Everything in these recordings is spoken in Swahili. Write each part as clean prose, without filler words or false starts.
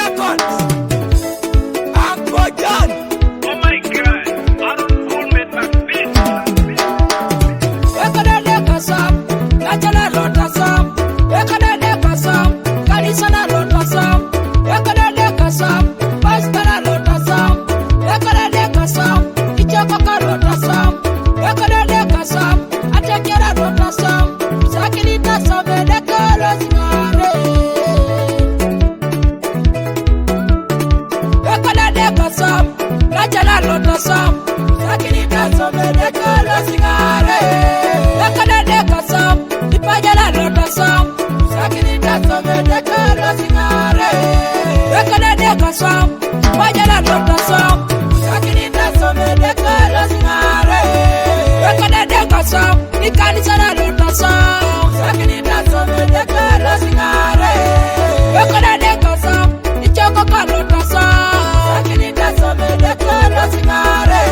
Records. Uncle John. Oh my God, I don't own it like this. Ekadede kasam, nachala rota sam. Ekadede kasam, kanisana rota sam. Ekadede kasam, pastana rota sam. Ekadede kasam, ichokaka rota sam. Ekadede kasam, atekera rota sam. Sakilita sabede kala zingare. Ekadede kasam, nachala rota sam. Sakilita sabede kala zingare. Ekadede kasam, ipajala rota sam. Sakilita sabede kala zingare. Ekadede kasam, ipajala rota sam. Sakilita sabede kala zingare. Ekadede kasam, ikanisana rota sam. Sakilita sabede kala zingare. Ekadede kasam, ichokaka rota sam. Sakilita sabede kala zingare.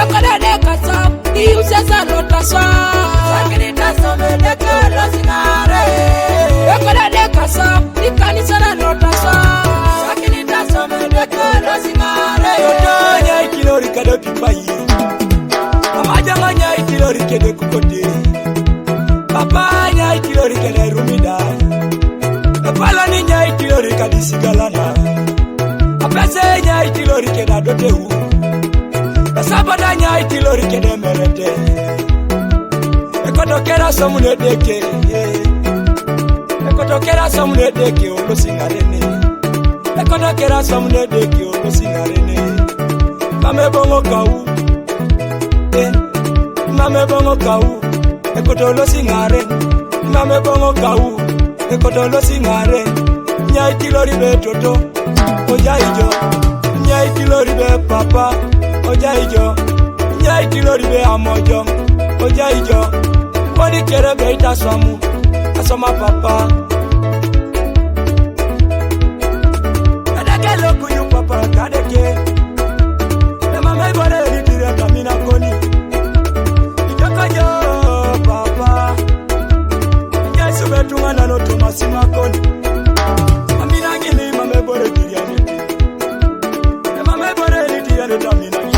Ekadede kasam, iusesa rota sam. Sakilita sabede kala zingare. Ekadede kasam, ikanisana rota sam. Sakilita sabede kala zingare. Yotanya ikilori kado pipai. Amajamanya ikilori kede kukote. Papanya ikilori kede rumida. Epala ninya ikilori kadi sigalana. Apese nya ikilori kede doteu. Esabada nya ikilori kede merete. Ekotokera somune deke. Ekotokera somune deke olosingarene. Ekotokera somune deke olosingarene. Mame bongo kau. Mame bongo kau. Ekotolo singare. Mame bongo kau. Ekotolo singare. Nyai kilori be toto. Oja ijo. Nyai kilori be papa. Oja ijo. Nyai kilori be amojo. Oja ijo. Body kere be itaswamu. Asoma papa. Kadake loku yu papa kadake. Mame bore ni dire kamina koni. Itokojo papa. Yesu betunga na no Tomasi makoni. Amina ngini mame bore dire ni. Mame bore ni dire ni tamina ngini.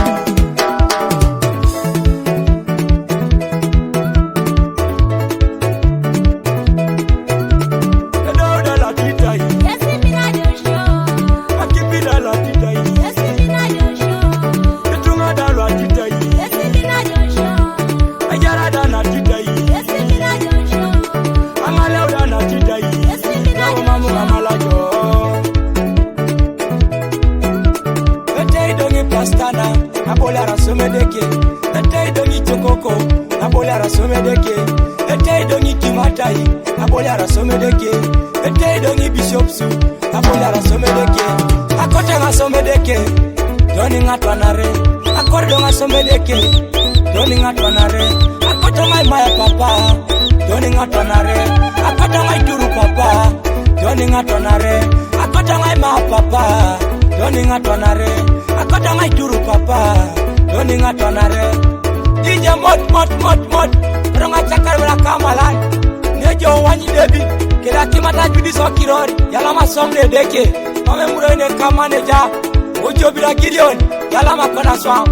Abolara somedeke, etei dongi chokoko, abolara somedeke, etei dongi kimatai, abolara somedeke, etei dongi bishopsu, abolara somedeke, akote nga somedeke, doni ngatwanare, akordo nga somedeke, doni ngatwanare, akote ngai maya papa, doni ngatwanare, akote ngai turu papa, doni ngatwanare, akote ngai ma papa, doni ngatwanare. Akota ngai turu papa, doni ngatonare. Dija mot. Ronga chakar wala kamalan. Nejo wanyi debi. Kila kimata judi sokirori. Yalama somne deke. Mame muro ine kamaneja. Ojo bila Gideon. Yalama kona swam.